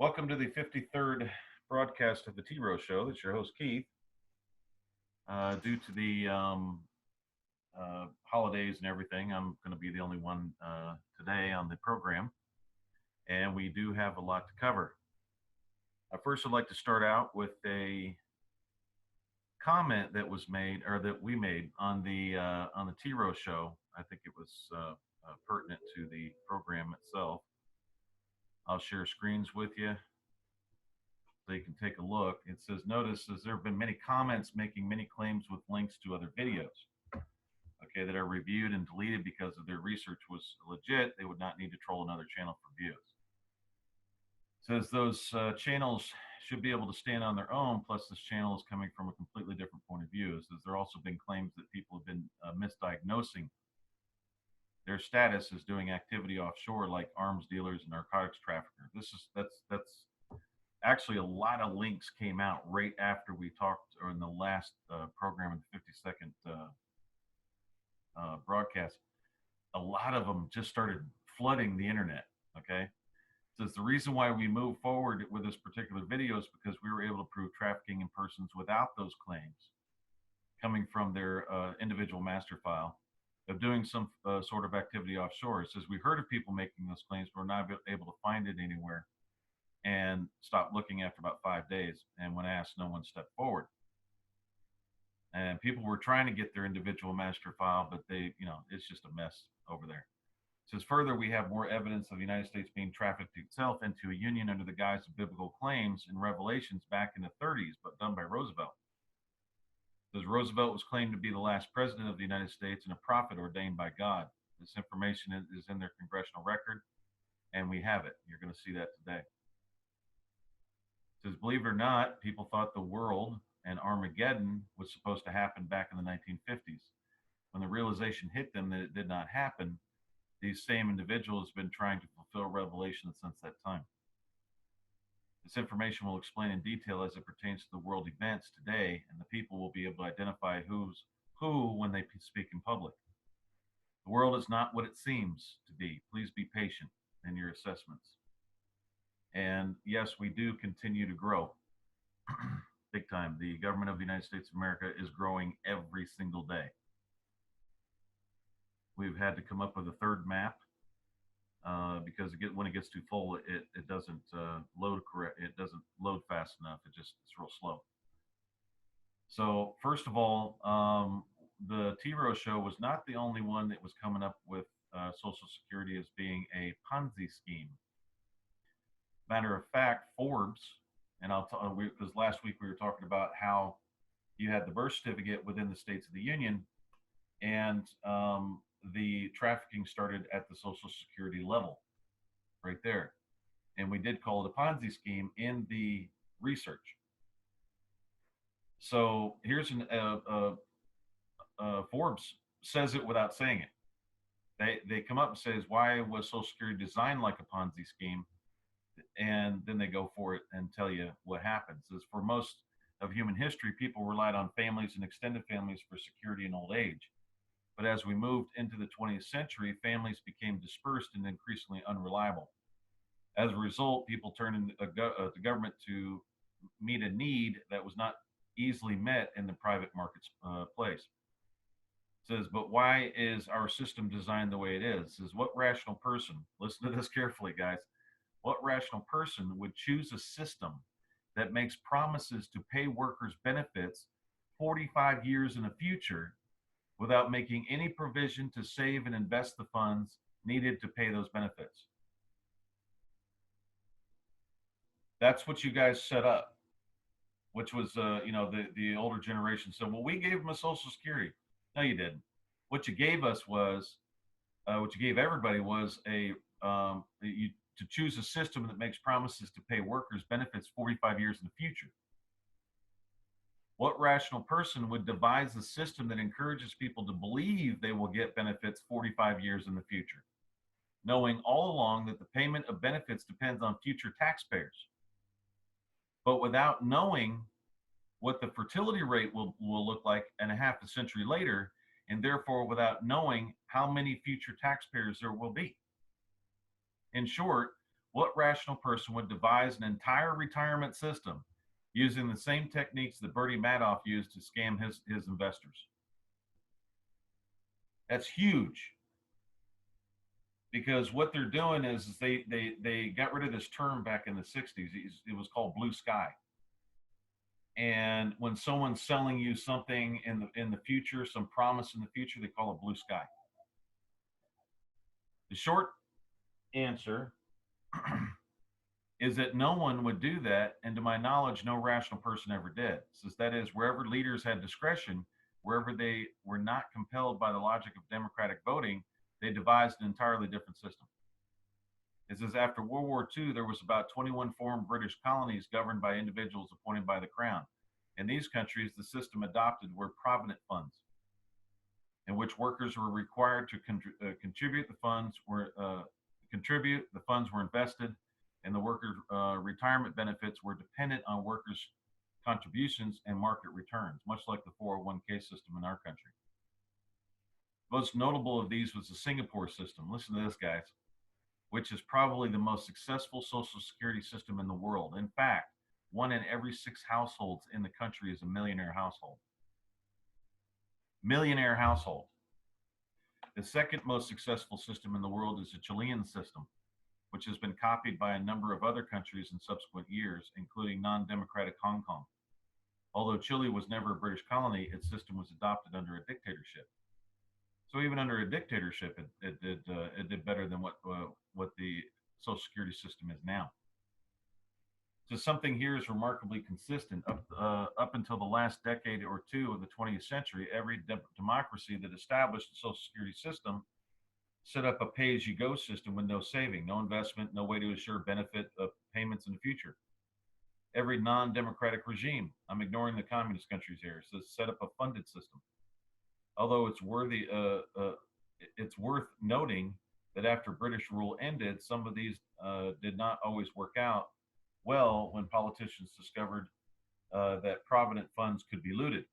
Welcome to the 53rd broadcast of the t-roh Show. That's your host, Keith. Due to the holidays and everything, I'm going to be the only one today on the program, and we do have a lot to cover. First, I'd like to start out with a comment that was made, or that we made on the t-roh Show. I think it was pertinent to the program itself. I'll share screens with you so you can take a look. It says, notice as there have been many comments making many claims with links to other videos, okay, that are reviewed and deleted because of their research was legit. They would not need to troll another channel for views. It says those channels should be able to stand on their own, plus this channel is coming from a completely different point of view. It says there also been claims that people have been misdiagnosing their status as doing activity offshore, like arms dealers and narcotics traffickers. That's actually a lot of links came out right after we talked, or in the last program, in the 52nd broadcast. A lot of them just started flooding the internet. Okay, so the reason why we moved forward with this particular video is because we were able to prove trafficking in persons without those claims coming from their individual master file of doing some sort of activity offshore. It says we heard of people making those claims, but we're not able to find it anywhere, and stopped looking after about 5 days. And when asked, no one stepped forward. And people were trying to get their individual master file, but it's just a mess over there. It says further, we have more evidence of the United States being trafficked itself into a union under the guise of biblical claims and revelations back in the 30s, but done by Roosevelt. It says Roosevelt was claimed to be the last president of the United States and a prophet ordained by God. This information is in their congressional record, and we have it. You're going to see that today. It says, believe it or not, people thought the world and Armageddon was supposed to happen back in the 1950s. When the realization hit them that it did not happen, these same individuals have been trying to fulfill revelation since that time. This information will explain in detail as it pertains to the world events today, and the people will be able to identify who's who when they speak in public. The world is not what it seems to be. Please be patient in your assessments. And yes, we do continue to grow big time. The government of the United States of America is growing every single day. We've had to come up with a third map because when it gets too full, it doesn't load correct. It doesn't load fast enough. It's real slow. So first of all, the t-roh Show was not the only one that was coming up with Social Security as being a Ponzi scheme. Matter of fact, Forbes, and because last week we were talking about how you had the birth certificate within the states of the Union, and the trafficking started at the Social Security level, right there. And we did call it a Ponzi scheme in the research. So here's Forbes says it without saying it. They come up and says, why was Social Security designed like a Ponzi scheme? And then they go for it and tell you what happens. Is for most of human history, people relied on families and extended families for security in old age. But as we moved into the 20th century, families became dispersed and increasingly unreliable. As a result, people turned to government to meet a need that was not easily met in the private market's place. It says, but why is our system designed the way it is? It says, what rational person, listen to this carefully, guys, what rational person would choose a system that makes promises to pay workers benefits 45 years in the future without making any provision to save and invest the funds needed to pay those benefits? That's what you guys set up, which was, the older generation said, well, we gave them a Social Security. No, you didn't. What you gave us was, what you gave everybody was to choose a system that makes promises to pay workers benefits 45 years in the future. What rational person would devise a system that encourages people to believe they will get benefits 45 years in the future, knowing all along that the payment of benefits depends on future taxpayers, but without knowing what the fertility rate will look like and a half a century later, and therefore without knowing how many future taxpayers there will be? In short, What rational person would devise an entire retirement system using the same techniques that Bernie Madoff used to scam his investors? That's huge, because what they're doing is they got rid of this term back in the 60s. It was called blue sky. And when someone's selling you something in the future, some promise in the future, they call it blue sky. The short answer is that no one would do that, and to my knowledge, no rational person ever did. Since that is, wherever leaders had discretion, wherever they were not compelled by the logic of democratic voting, they devised an entirely different system. It says after World War II, there was about 21 foreign British colonies governed by individuals appointed by the crown. In these countries, the system adopted were provident funds, in which workers were required to contribute. The funds were invested, and the worker retirement benefits were dependent on workers' contributions and market returns, much like the 401k system in our country. Most notable of these was the Singapore system. Listen to this, guys, which is probably the most successful social security system in the world. In fact, 1 in every 6 households in the country is a millionaire household. Millionaire household. The second most successful system in the world is the Chilean system, which has been copied by a number of other countries in subsequent years, including non-democratic Hong Kong. Although Chile was never a British colony, its system was adopted under a dictatorship. So even under a dictatorship, it did better than what the Social Security system is now. So something here is remarkably consistent. Up until the last decade or two of the 20th century, every democracy that established the Social Security system set up a pay-as-you-go system with no saving, no investment, no way to assure benefit of payments in the future. Every non-democratic regime, I'm ignoring the communist countries here, so set up a funded system. Although it's worth noting that after British rule ended, some of these did not always work out well when politicians discovered that provident funds could be looted.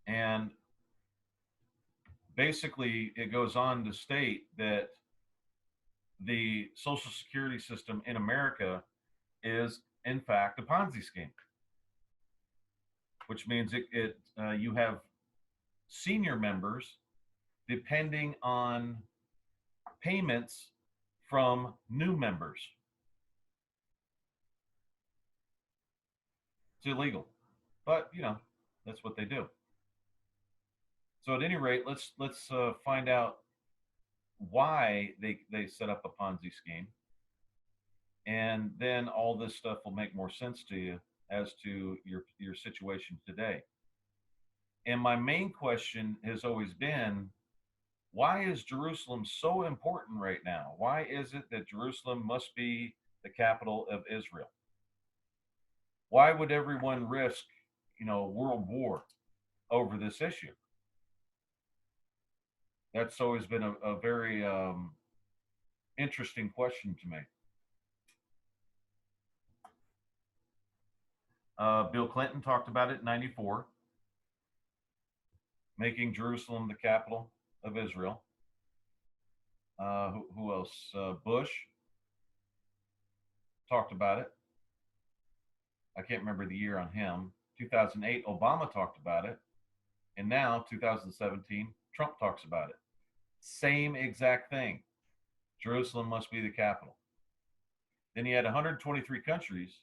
And basically, it goes on to state that the Social Security system in America is, in fact, a Ponzi scheme, which means you have senior members depending on payments from new members. It's illegal, but that's what they do. So at any rate, let's find out why they set up a Ponzi scheme, and then all this stuff will make more sense to you as to your situation today. And my main question has always been, why is Jerusalem so important right now? Why is it that Jerusalem must be the capital of Israel? Why would everyone risk, world war over this issue? That's always been a very interesting question to me. Bill Clinton talked about it in '94, making Jerusalem the capital of Israel. Who else? Bush talked about it. I can't remember the year on him. 2008, Obama talked about it. And now, 2017, Trump talks about it. Same exact thing. Jerusalem must be the capital. Then you had 123 countries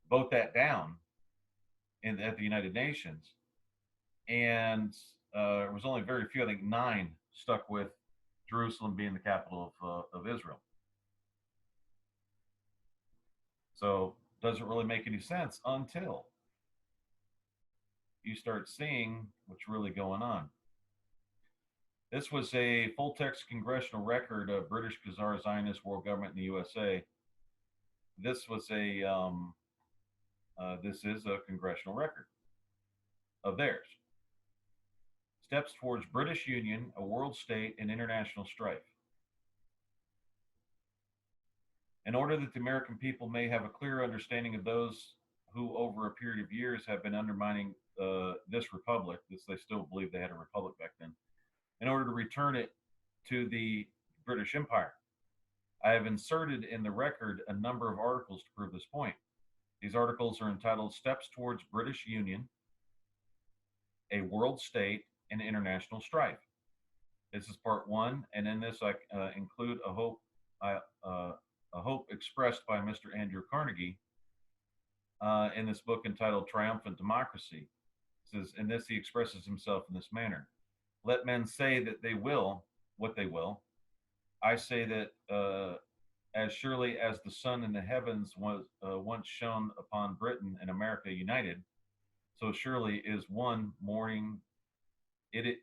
vote that down at the United Nations. And there was only very few, I think 9, stuck with Jerusalem being the capital of Israel. So doesn't really make any sense until you start seeing what's really going on. This was a full text congressional record of British Khazar Zionist world government in the USA. This was this is a congressional record of theirs. Steps towards British Union, a world state, and international strife. In order that the American people may have a clear understanding of those who over a period of years have been undermining this republic, this they still believe they had a republic back then, in order to return it to the British Empire. I have inserted in the record a number of articles to prove this point. These articles are entitled Steps Towards British Union, a World State, and International Strife. This is part one, and in this I include a hope expressed by Mr. Andrew Carnegie in this book entitled Triumphant Democracy. It says, in this he expresses himself in this manner. Let men say that they will what they will. I say that as surely as the sun in the heavens was once shone upon Britain and America united, so surely is one morning. It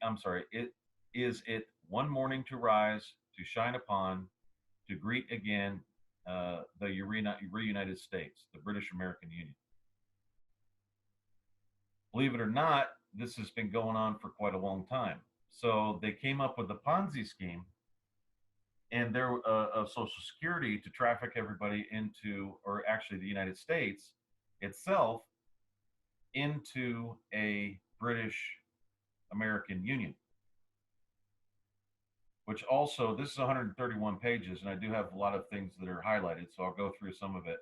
is it one morning to rise, to shine upon, to greet again the reunited States, the British American Union. Believe it or not, this has been going on for quite a long time. So they came up with a Ponzi scheme and their of Social Security to traffic everybody into, or actually the United States itself, into a British American Union. Which also, this is 131 pages, and I do have a lot of things that are highlighted, so I'll go through some of it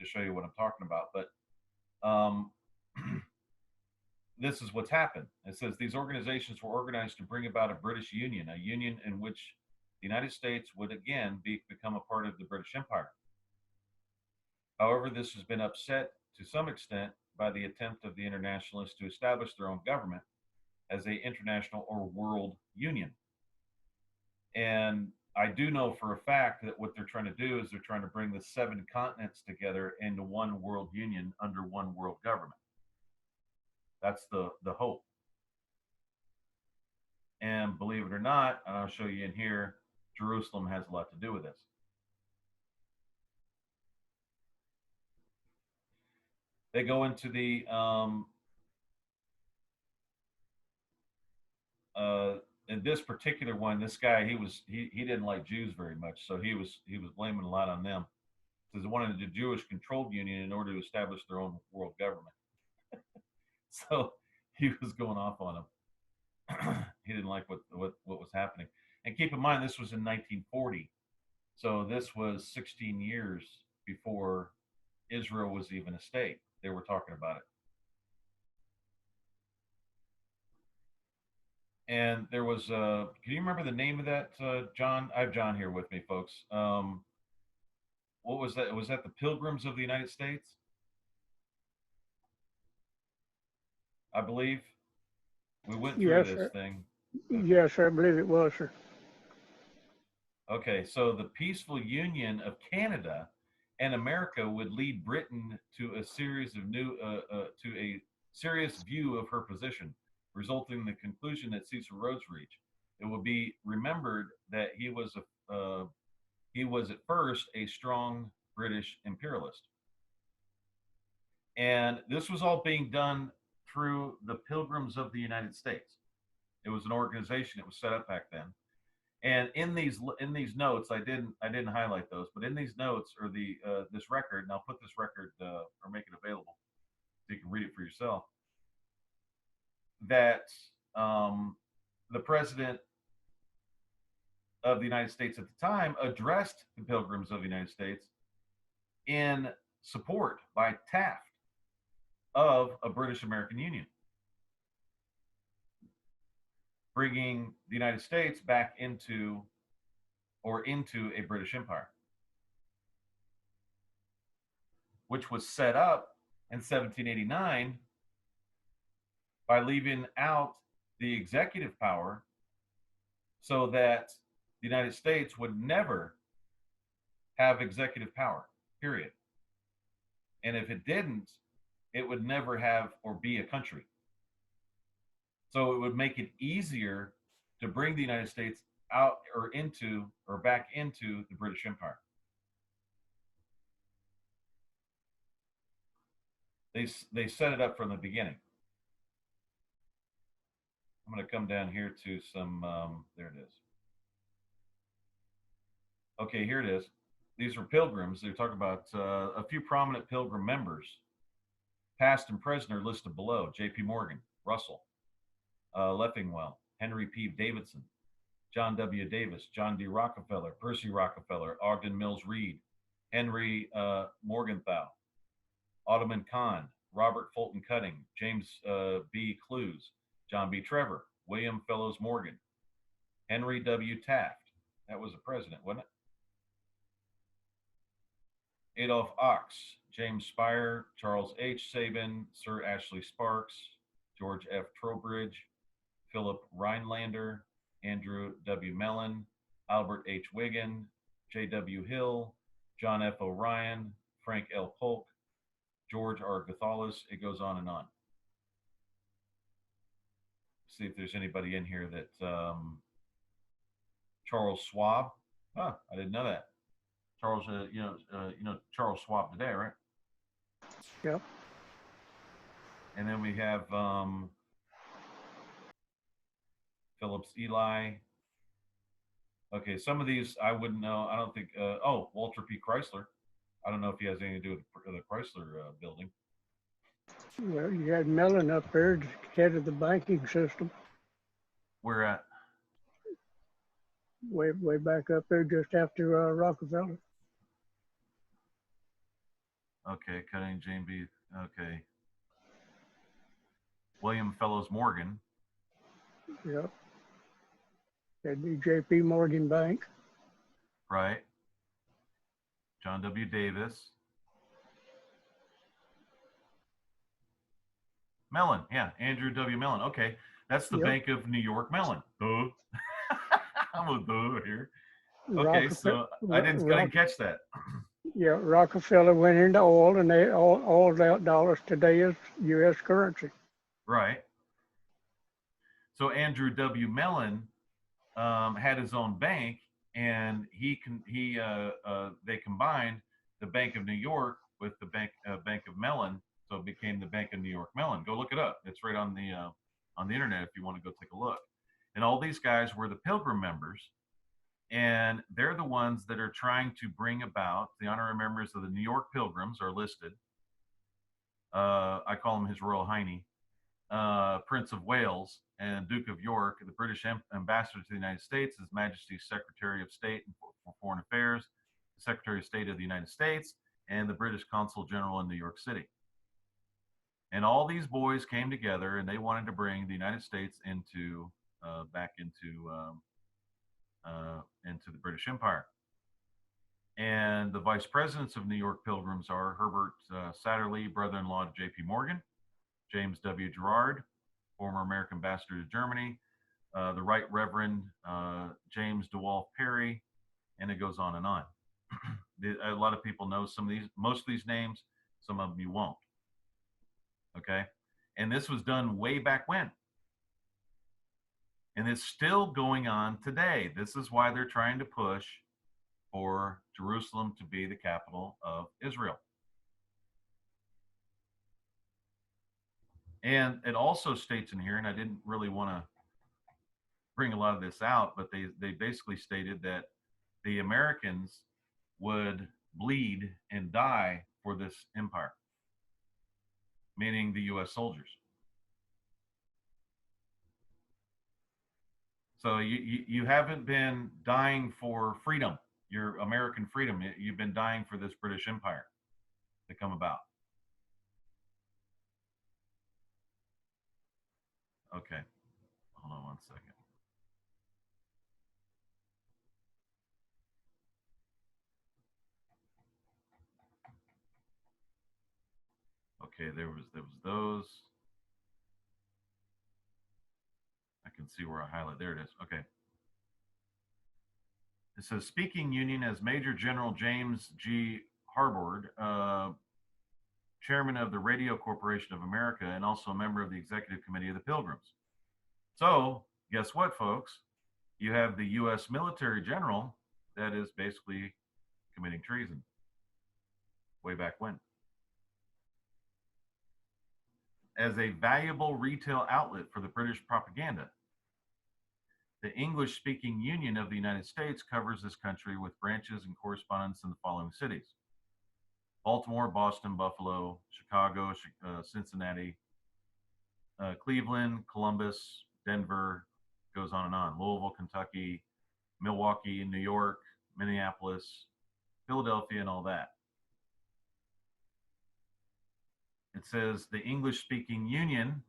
to show you what I'm talking about. But this is what's happened. It says these organizations were organized to bring about a British Union, a union in which the United States would again become a part of the British Empire. However, this has been upset to some extent by the attempt of the internationalists to establish their own government as an international or world union. And I do know for a fact that what they're trying to do is they're trying to bring the 7 continents together into one world union under one world government. That's the hope. And believe it or not, and I'll show you in here, Jerusalem has a lot to do with this. They go into the in this particular one, this guy he didn't like Jews very much, so he was blaming a lot on them because they wanted a Jewish controlled union in order to establish their own world government. So he was going off on them. He didn't like what was happening. And keep in mind, this was in 1940, so this was 16 years before Israel was even a state. They were talking about it. And there was can you remember the name of that, John? I have John here with me, folks. What was that? Was that the Pilgrims of the United States? I believe we went through Yes, this sir. thing. Okay. Yes, sir. I believe it was, sir. Okay, so the peaceful union of Canada and America would lead Britain to a series of to a serious view of her position, resulting in the conclusion that Cecil Rhodes reached. It will be remembered that he was at first a strong British imperialist, and this was all being done through the Pilgrims of the United States. It was an organization that was set up back then. And in these notes, I didn't highlight those, but in these notes or this record, and I'll put this record or make it available so you can read it for yourself. That the president of the United States at the time addressed the Pilgrims of the United States in support by Taft of a British American Union, bringing the United States back into a British Empire, which was set up in 1789 by leaving out the executive power so that the United States would never have executive power, period. And if it didn't, it would never have or be a country. So it would make it easier to bring the United States out or into or back into the British Empire. They set it up from the beginning. I'm going to come down here to some, there it is. Okay, here it is. These were pilgrims. They talk about a few prominent pilgrim members, past and present, are listed below. J.P. Morgan, Russell, Leffingwell, Henry P. Davidson, John W. Davis, John D. Rockefeller, Percy Rockefeller, Ogden Mills Reed, Henry Morgenthau, Ottoman Khan, Robert Fulton Cutting, James B. Clues, John B. Trevor, William Fellows Morgan, Henry W. Taft. That was the president, wasn't it? Adolph Ox, James Spire, Charles H. Sabin, Sir Ashley Sparks, George F. Trowbridge, Philip Rhinelander, Andrew W. Mellon, Albert H. Wiggin, J. W. Hill, John F. O'Ryan, Frank L. Polk, George R. Gathalis. It goes on and on. See if there's anybody in here that Charles Schwab. Huh, I didn't know that. Charles, Charles Schwab today, right? Yep. And then we have Phillips Eli. Okay, some of these I wouldn't know. I don't think. Walter P. Chrysler. I don't know if he has anything to do with the Chrysler building. Well, you had Mellon up there, head of the banking system. Where at? Way back up there, just after Rockefeller. Okay, Cutting Jane B. Okay. William Fellows Morgan. Yep. That'd be J.P. Morgan Bank. Right. John W. Davis. Mellon, yeah, Andrew W. Mellon. Okay, that's the Bank of New York Mellon. Duh. I'm a duh here. Okay, so I didn't catch that. Yeah, Rockefeller went into oil, and all that dollars today is U.S. currency. Right. So Andrew W. Mellon had his own bank, and they combined the Bank of New York with the Bank of Mellon, so it became the Bank of New York Mellon. Go look it up. It's right on the internet if you want to go take a look. And all these guys were the Pilgrim members, and they're the ones that are trying to bring about the honorary members of the New York Pilgrims are listed. I call him His Royal Highness, Prince of Wales and Duke of York, the British Ambassador to the United States, His Majesty's Secretary of State for Foreign Affairs, the Secretary of State of the United States, and the British Consul General in New York City. And all these boys came together, and they wanted to bring the United States back into the British Empire. And the vice presidents of New York Pilgrims are Herbert Satterlee, brother-in-law to J.P. Morgan, James W. Gerard, former American ambassador to Germany, the Right Reverend James DeWolf Perry, and it goes on and on. A lot of people know most of these names, some of them you won't. Okay, and this was done way back when. And it's still going on today. This is why they're trying to push for Jerusalem to be the capital of Israel. And it also states in here, and I didn't really want to bring a lot of this out, but they basically stated that the Americans would bleed and die for this empire, meaning the U.S. soldiers. So you haven't been dying for freedom, your American freedom. You've been dying for this British Empire to come about. Okay, hold on one second. Okay, there was those. I can see where I highlight. There it is. Okay. It says speaking union as Major General James G. Harbord, chairman of the Radio Corporation of America, and also a member of the executive committee of the Pilgrims. So, guess what, folks? You have the U.S. military general that is basically committing treason way back when. As a valuable retail outlet for the British propaganda, the English-speaking Union of the United States covers this country with branches and correspondence in the following cities: Baltimore, Boston, Buffalo, Chicago, Cincinnati, Cleveland, Columbus, Denver, goes on and on, Louisville, Kentucky, Milwaukee, New York, Minneapolis, Philadelphia, and all that. It says the English speaking union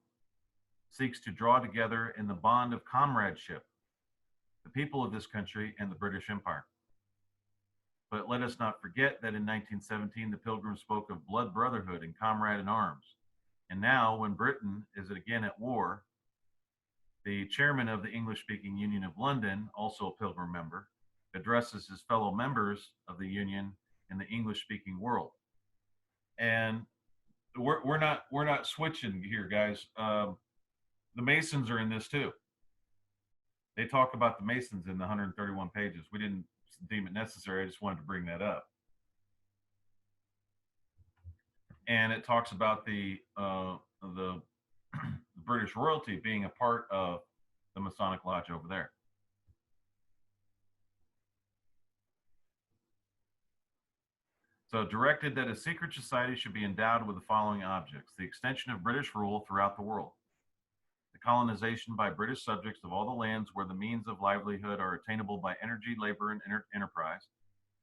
seeks to draw together in the bond of comradeship the people of this country and the British Empire. But let us not forget that in 1917, the Pilgrims spoke of blood brotherhood and comrade in arms. And now, when Britain is again at war, the chairman of the English speaking Union of London, also a Pilgrim member, addresses his fellow members of the union in the English speaking world. And we're not switching here, guys. The Masons are in this too. They talk about the Masons in the 131 pages. We didn't deem it necessary. I just wanted to bring that up. And it talks about the British royalty being a part of the Masonic Lodge over there. So directed that a secret society should be endowed with the following objects: the extension of British rule throughout the world, the colonization by British subjects of all the lands where the means of livelihood are attainable by energy, labor, and enterprise,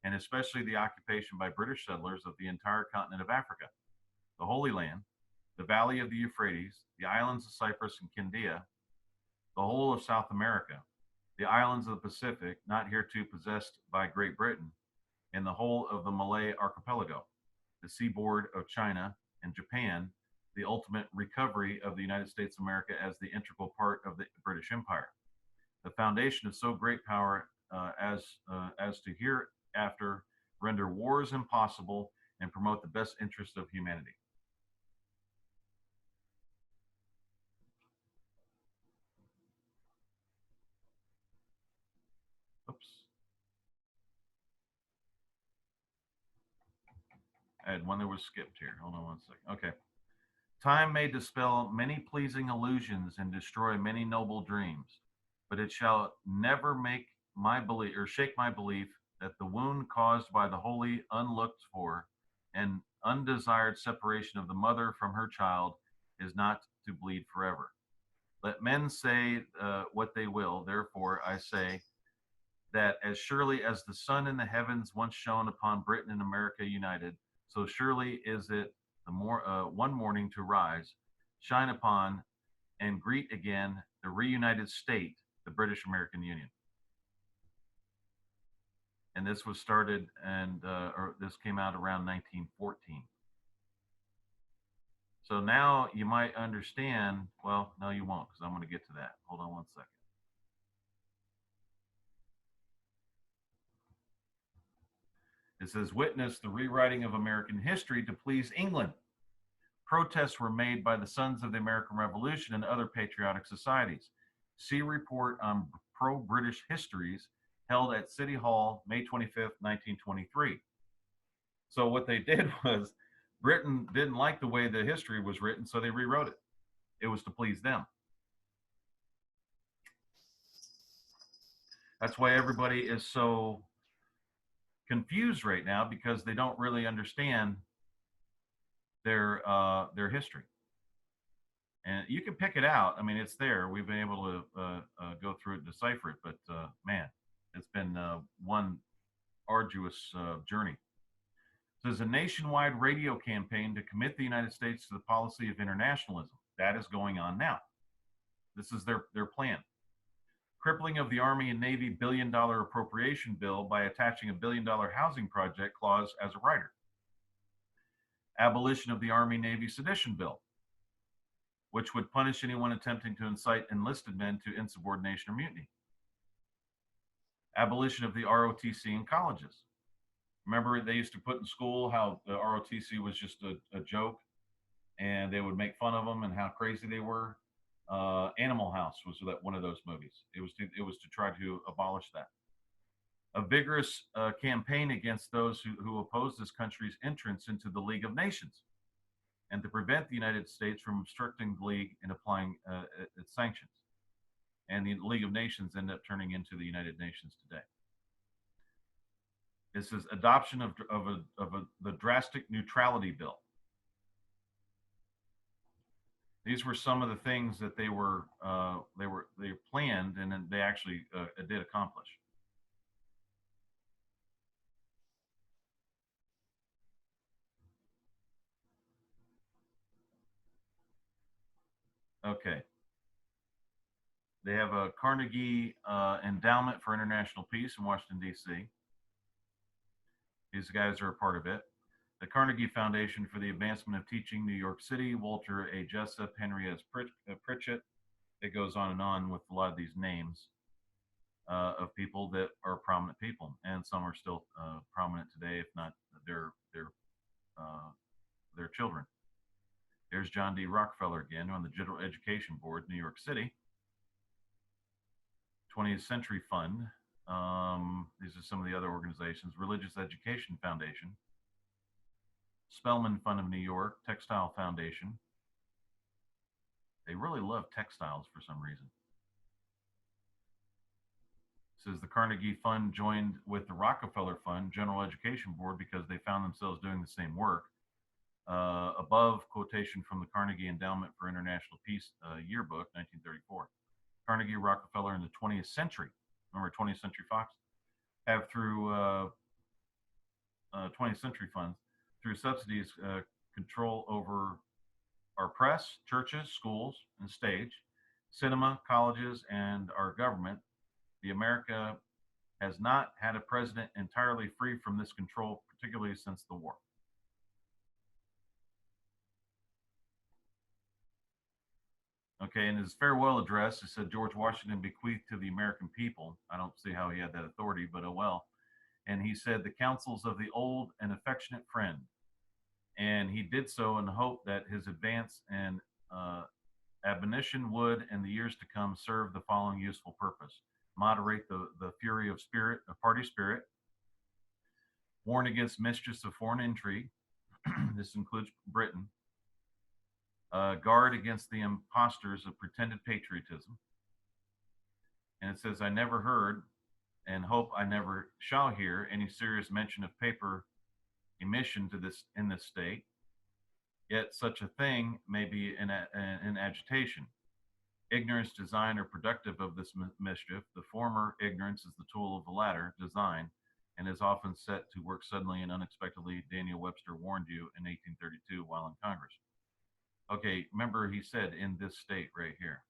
and especially the occupation by British settlers of the entire continent of Africa, the Holy Land, the valley of the Euphrates, the islands of Cyprus and Kindia, the whole of South America, the islands of the Pacific, not hereto possessed by Great Britain, and the whole of the Malay archipelago, the seaboard of China and Japan, the ultimate recovery of the United States of America as the integral part of the British Empire, the foundation of so great power as to hereafter render wars impossible and promote the best interests of humanity. Oops. I had one that was skipped here. Hold on one second. Okay. Time may dispel many pleasing illusions and destroy many noble dreams, but it shall never make my belief or shake my belief that the wound caused by the wholly unlooked for and undesired separation of the mother from her child is not to bleed forever. Let men say what they will. Therefore, I say that as surely as the sun in the heavens once shone upon Britain and America united, so surely is it one morning to rise, shine upon, and greet again the reunited state, the British American Union. And this was started or this came out around 1914. So now you might understand, well, no, you won't, because I'm going to get to that. Hold on one second. It says, witness the rewriting of American history to please England. Protests were made by the Sons of the American Revolution and other patriotic societies. See report on pro-British histories held at City Hall, May 25th, 1923. So what they did was Britain didn't like the way the history was written, so they rewrote it. It was to please them. That's why everybody is so confused right now, because they don't really understand their history. And you can pick it out. I mean, it's there. We've been able to go through it and decipher it. But man, it's been one arduous journey. So there's a nationwide radio campaign to commit the United States to the policy of internationalism. That is going on now. This is their plan. Crippling of the Army and Navy billion-dollar appropriation bill by attaching a billion-dollar housing project clause as a rider. Abolition of the Army-Navy sedition bill, which would punish anyone attempting to incite enlisted men to insubordination or mutiny. Abolition of the ROTC in colleges. Remember, they used to put in school how the ROTC was just a joke, and they would make fun of them and how crazy they were. Animal House was one of those movies. It was to try to abolish that. A vigorous campaign against those who oppose this country's entrance into the League of Nations, and to prevent the United States from obstructing the League and applying its sanctions. And the League of Nations ended up turning into the United Nations today. This is adoption of the drastic neutrality bill. These were some of the things that they planned, and then they actually did accomplish. Okay. They have a Carnegie Endowment for International Peace in Washington, D.C. These guys are a part of it. The Carnegie Foundation for the Advancement of Teaching, New York City, Walter A. Jessup, Henry S. Pritchett. It goes on with a lot of these names of people that are prominent people, and some are still prominent today, if not uh, their children. There's John D. Rockefeller again on the General Education Board, New York City. 20th Century Fund. These are some of the other organizations. Religious Education Foundation. Spelman Fund of New York. Textile Foundation. They really love textiles for some reason. It says the Carnegie Fund joined with the Rockefeller Fund General Education Board because they found themselves doing the same work. Above quotation from the Carnegie Endowment for International Peace yearbook, 1934. Carnegie, Rockefeller in the 20th century, remember 20th Century Fox, have through 20th century funds, through subsidies, control over our press, churches, schools, and stage, cinema, colleges, and our government. The America has not had a president entirely free from this control, particularly since the war. Okay, in his farewell address, he said George Washington bequeathed to the American people. I don't see how he had that authority, but oh well. And he said the counsels of the old and affectionate friend. And he did so in the hope that his advance and admonition would, in the years to come, serve the following useful purpose: moderate the fury of spirit, of party spirit, warn against mischiefs of foreign intrigue. This includes Britain. Guard against the impostors of pretended patriotism. And it says, I never heard and hope I never shall hear any serious mention of paper emission to this in this state. Yet such a thing may be in agitation. Ignorance, design, or productive of this mischief. The former, ignorance, is the tool of the latter, design, and is often set to work suddenly and unexpectedly. Daniel Webster warned you in 1832 while in Congress. Okay, remember he said in this state right here.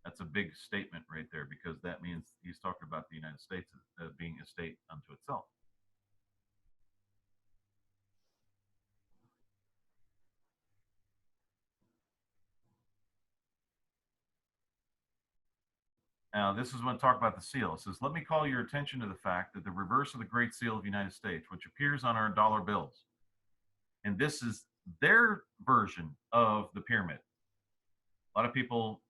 That's a big statement right there, because that means he's talking about the United States as being a state unto itself. Now, this is when I talk about the seal. It says, let me call your attention to the fact that the reverse of the Great Seal of the United States, which appears on our dollar bills, and this is their version of the pyramid. A lot of people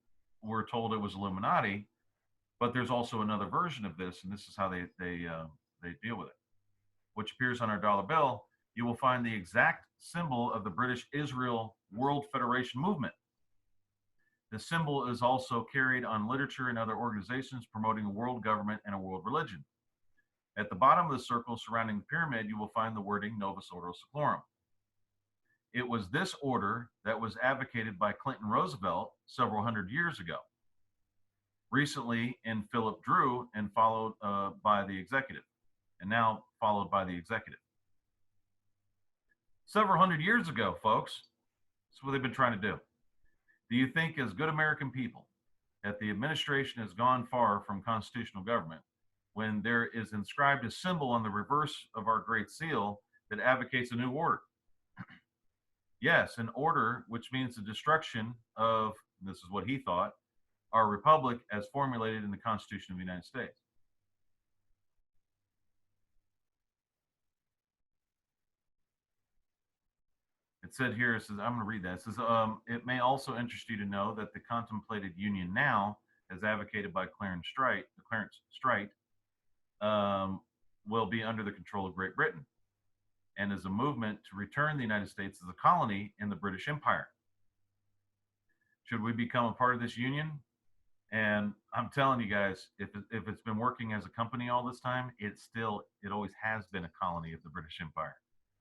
were told it was Illuminati, but there's also another version of this, and this is how they deal with it, which appears on our dollar bill. You will find the exact symbol of the British Israel World Federation movement. The symbol is also carried on literature and other organizations promoting a world government and a world religion. At the bottom of the circle surrounding the pyramid, you will find the wording Novus Ordo Seclorum. It was this order that was advocated by Clinton Roosevelt several hundred years ago, recently in Philip Drew, and followed by the executive, and now followed by the executive. Several hundred years ago, folks. That's what they've been trying to do. Do you think, as good American people, that the administration has gone far from constitutional government when there is inscribed a symbol on the reverse of our Great Seal that advocates a new order? Yes, an order which means the destruction of, this is what he thought, our republic as formulated in the Constitution of the United States. It said here, it says, I'm going to read that. It says, it may also interest you to know that the contemplated union now, as advocated by Clarence Strite, will be under the control of Great Britain, and is a movement to return the United States as a colony in the British Empire. Should we become a part of this union? And I'm telling you guys, if it's been working as a company all this time, it always has been a colony of the British Empire.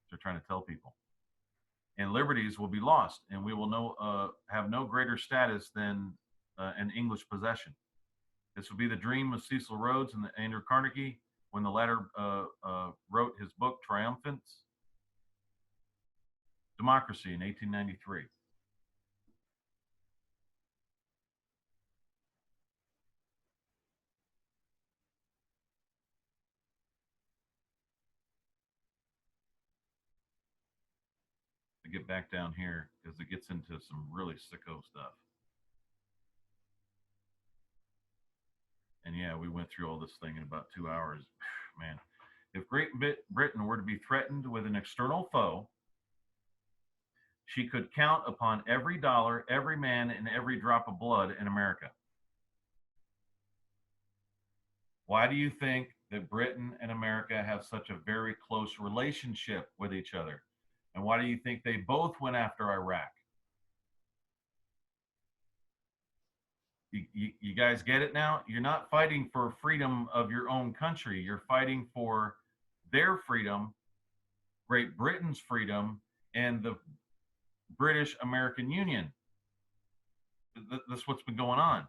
They're trying to tell people. And liberties will be lost, and we will have no greater status than an English possession. This will be the dream of Cecil Rhodes and Andrew Carnegie when the latter wrote his book Triumphant Democracy in 1893. get back down here because it gets into some really sicko stuff. And yeah, we went through all this thing in about 2 hours. Man, if Great Britain were to be threatened with an external foe, she could count upon every dollar, every man, and every drop of blood in America. Why do you think that Britain and America have such a very close relationship with each other? And why do you think they both went after Iraq? You guys get it now? You're not fighting for freedom of your own country. You're fighting for their freedom, Great Britain's freedom, and the British American Union. That's what's been going on.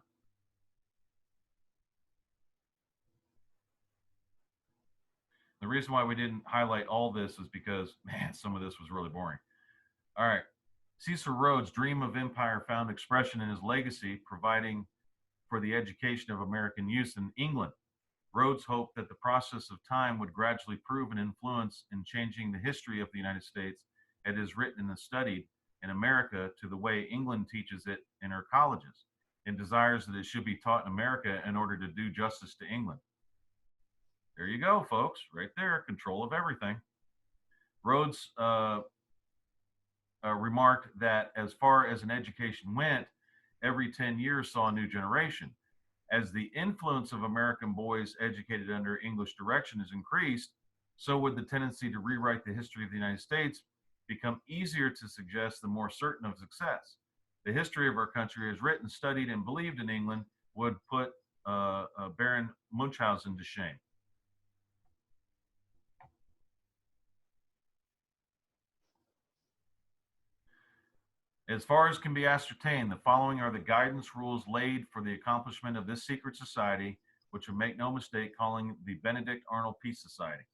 The reason why we didn't highlight all this is because, man, some of this was really boring. All right. Cecil Rhodes' dream of empire found expression in his legacy, providing for the education of American youth in England. Rhodes hoped that the process of time would gradually prove an influence in changing the history of the United States as it is written and studied in America to the way England teaches it in her colleges, and desires that it should be taught in America in order to do justice to England. There you go, folks, right there, control of everything. Rhodes remarked that as far as an education went, every 10 years saw a new generation. As the influence of American boys educated under English direction is increased, so would the tendency to rewrite the history of the United States become easier to suggest, the more certain of success. The history of our country, as written, studied, and believed in England, would put Baron Munchausen to shame. As far as can be ascertained, the following are the guidance rules laid for the accomplishment of this secret society, which would make no mistake calling the Benedict Arnold Peace Society.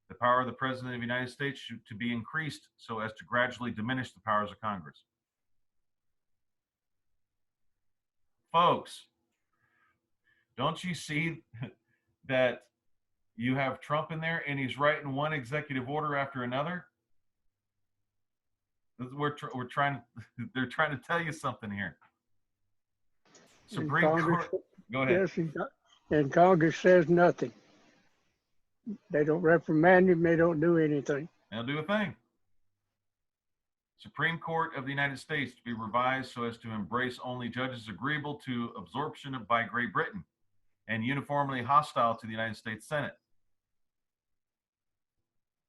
The power of the President of the United States should to be increased so as to gradually diminish the powers of Congress. Folks, don't you see that you have Trump in there and he's writing one executive order after another? We're trying. They're trying to tell you something here. Supreme Court. Go ahead. Yes, and Congress says nothing. They don't reprimand him. They don't do anything. They'll do a thing. Supreme Court of the United States to be revised so as to embrace only judges agreeable to absorption by Great Britain and uniformly hostile to the United States Senate.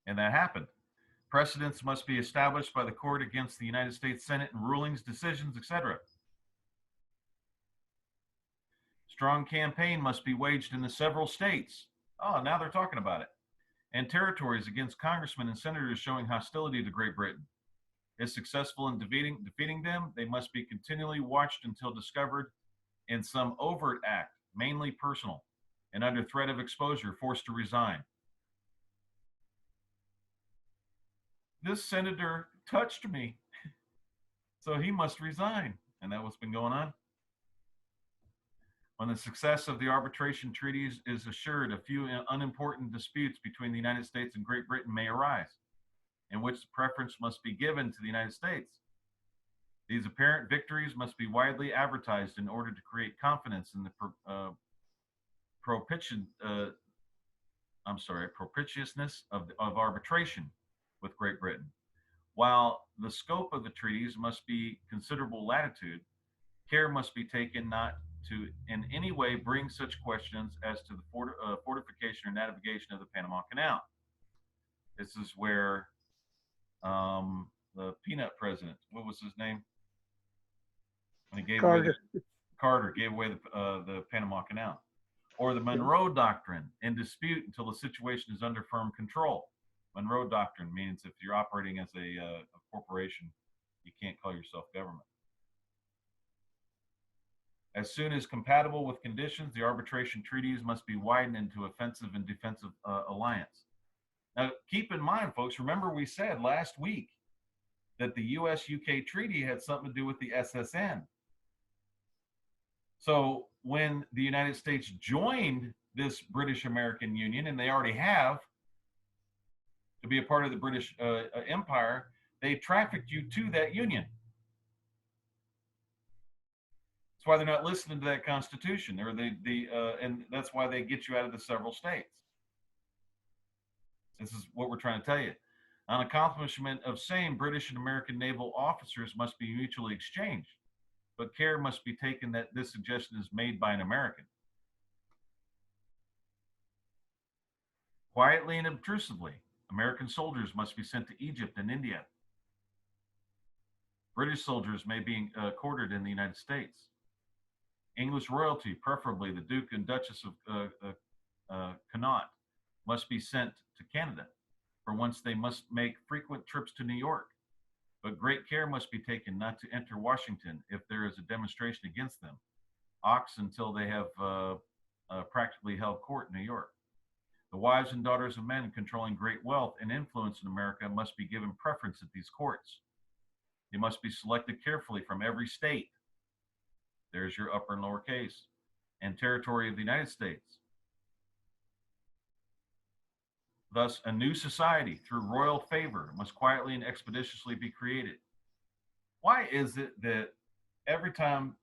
And that happened. Precedents must be established by the court against the United States Senate in rulings, decisions, etc. Strong campaign must be waged in the several states. Oh, now they're talking about it. And territories against congressmen and senators showing hostility to Great Britain. If successful in defeating them, they must be continually watched until discovered in some overt act, mainly personal, and under threat of exposure, forced to resign. This senator touched me, so he must resign. And that's what's been going on. When the success of the arbitration treaties is assured, a few unimportant disputes between the United States and Great Britain may arise, in which the preference must be given to the United States. These apparent victories must be widely advertised in order to create confidence in the propitiousness of arbitration with Great Britain. While the scope of the treaties must be considerable latitude, care must be taken not to in any way bring such questions as to the fortification or navigation of the Panama Canal. This is where the peanut president, what was his name? When he gave Carter gave away the Panama Canal. Or the Monroe Doctrine, in dispute until the situation is under firm control. Monroe Doctrine means if you're operating as a corporation, you can't call yourself government. As soon as compatible with conditions, the arbitration treaties must be widened into offensive and defensive alliance. Now, keep in mind, folks, remember we said last week that the US-UK treaty had something to do with the SSN. So when the United States joined this British-American Union, and they already have, to be a part of the British Empire, They trafficked you to that union. That's why they're not listening to that Constitution, or and that's why they get you out of the several states. This is what we're trying to tell you. On accomplishment of same, British and American naval officers must be mutually exchanged, but care must be taken that this suggestion is made by an American. Quietly and obtrusively, American soldiers must be sent to Egypt and India. British soldiers may be quartered in the United States. English royalty, preferably the Duke and Duchess of Connaught, must be sent to Canada, for whence they must make frequent trips to New York. But great care must be taken not to enter Washington if there is a demonstration against them, until they have practically held court in New York. The wives and daughters of men controlling great wealth and influence in America must be given preference at these courts. They must be selected carefully from every state. There's your upper and lower case, and territory of the United States. Thus, a new society, through royal favor, must quietly and expeditiously be created. Why is it that every time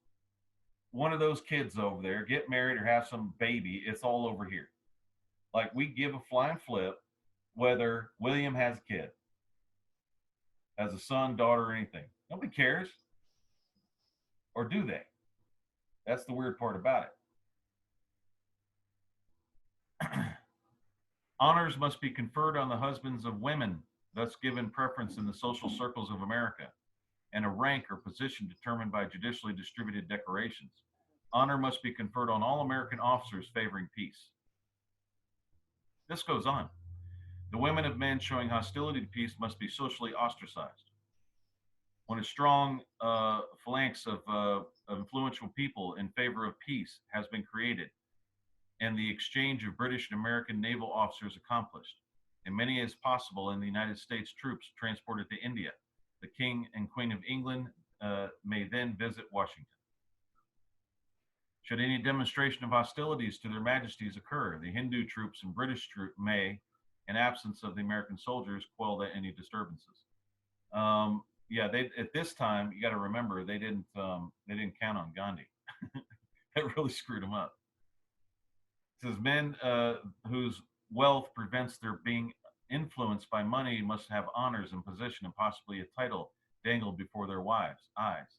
one of those kids over there get married or have some baby, it's all over here? Like, we give a flying flip whether William has a kid, has a son, daughter, or anything. Nobody cares. Or do they? That's the weird part about it. Honors must be conferred on the husbands of women, thus given preference in the social circles of America, and a rank or position determined by judicially distributed decorations. Honor must be conferred on all American officers favoring peace. This goes on. The women of men showing hostility to peace must be socially ostracized. When a strong phalanx of influential people in favor of peace has been created, and the exchange of British and American naval officers accomplished, and many as possible in the United States troops transported to India, the King and Queen of England may then visit Washington. Should any demonstration of hostilities to their majesties occur, the Hindu troops and British troops may, in absence of the American soldiers, quell any disturbances. Yeah, they at this time, you got to remember, they didn't count on Gandhi. That really screwed them up. It says men whose wealth prevents their being influenced by money must have honors and position and possibly a title dangled before their wives' eyes.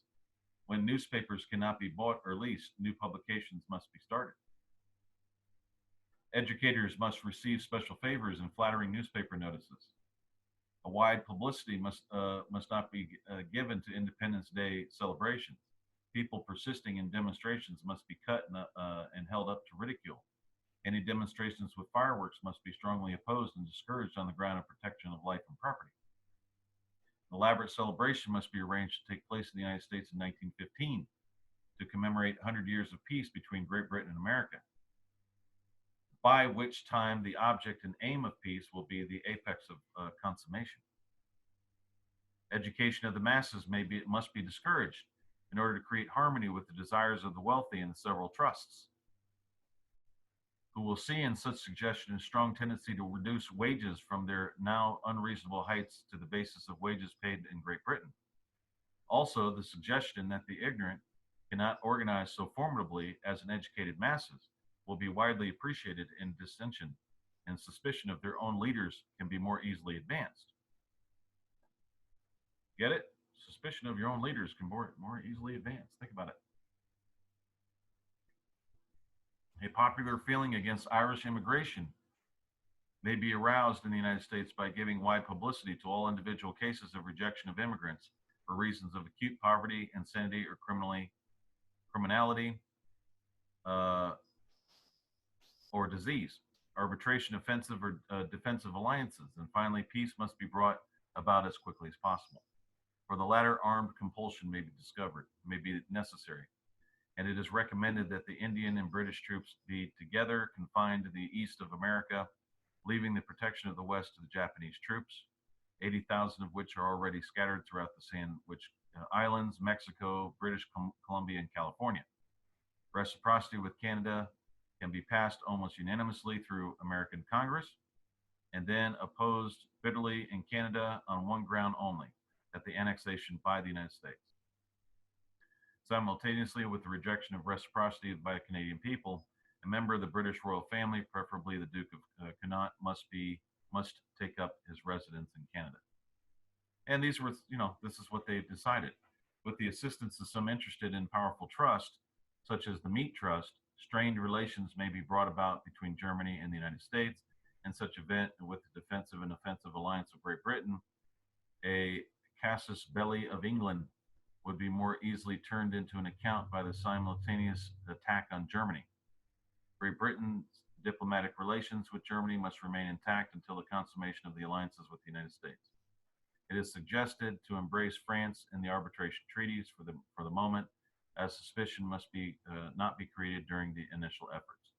When newspapers cannot be bought or leased, new publications must be started. Educators must receive special favors and flattering newspaper notices. A wide publicity must not be given to Independence Day celebrations. People persisting in demonstrations must be cut and held up to ridicule. Any demonstrations with fireworks must be strongly opposed and discouraged on the ground of protection of life and property. An elaborate celebration must be arranged to take place in the United States in 1915 to commemorate 100 years of peace between Great Britain and America, by which time the object and aim of peace will be the apex of consummation. Education of the masses must be discouraged in order to create harmony with the desires of the wealthy and the several trusts, who will see in such suggestion a strong tendency to reduce wages from their now unreasonable heights to the basis of wages paid in Great Britain. Also, the suggestion that the ignorant cannot organize so formidably as an educated masses will be widely appreciated, in dissension and suspicion of their own leaders can be more easily advanced. Get it? Suspicion of your own leaders can more easily advance. Think about it. A popular feeling against Irish immigration may be aroused in the United States by giving wide publicity to all individual cases of rejection of immigrants for reasons of acute poverty, insanity, or criminality, or disease, arbitration, offensive or defensive alliances, and finally, peace must be brought about as quickly as possible. For the latter, armed compulsion may be necessary, and it is recommended that the Indian and British troops be together confined to the east of America, leaving the protection of the west to the Japanese troops, 80,000 of which are already scattered throughout the Sandwich Islands, Mexico, British Columbia, and California. Reciprocity with Canada can be passed almost unanimously through American Congress, and then opposed bitterly in Canada on one ground only: at the annexation by the United States. Simultaneously with the rejection of reciprocity by the Canadian people, a member of the British royal family, preferably the Duke of Connaught, must take up his residence in Canada. And these were, this is what they decided. With the assistance of some interested in powerful trust, such as the Meat Trust, strained relations may be brought about between Germany and the United States. In such event, with the defensive and offensive alliance of Great Britain, a casus belli of England would be more easily turned into an account by the simultaneous attack on Germany. Great Britain's diplomatic relations with Germany must remain intact until the consummation of the alliances with the United States. It is suggested to embrace France in the arbitration treaties for the moment, as suspicion must be not be created during the initial efforts.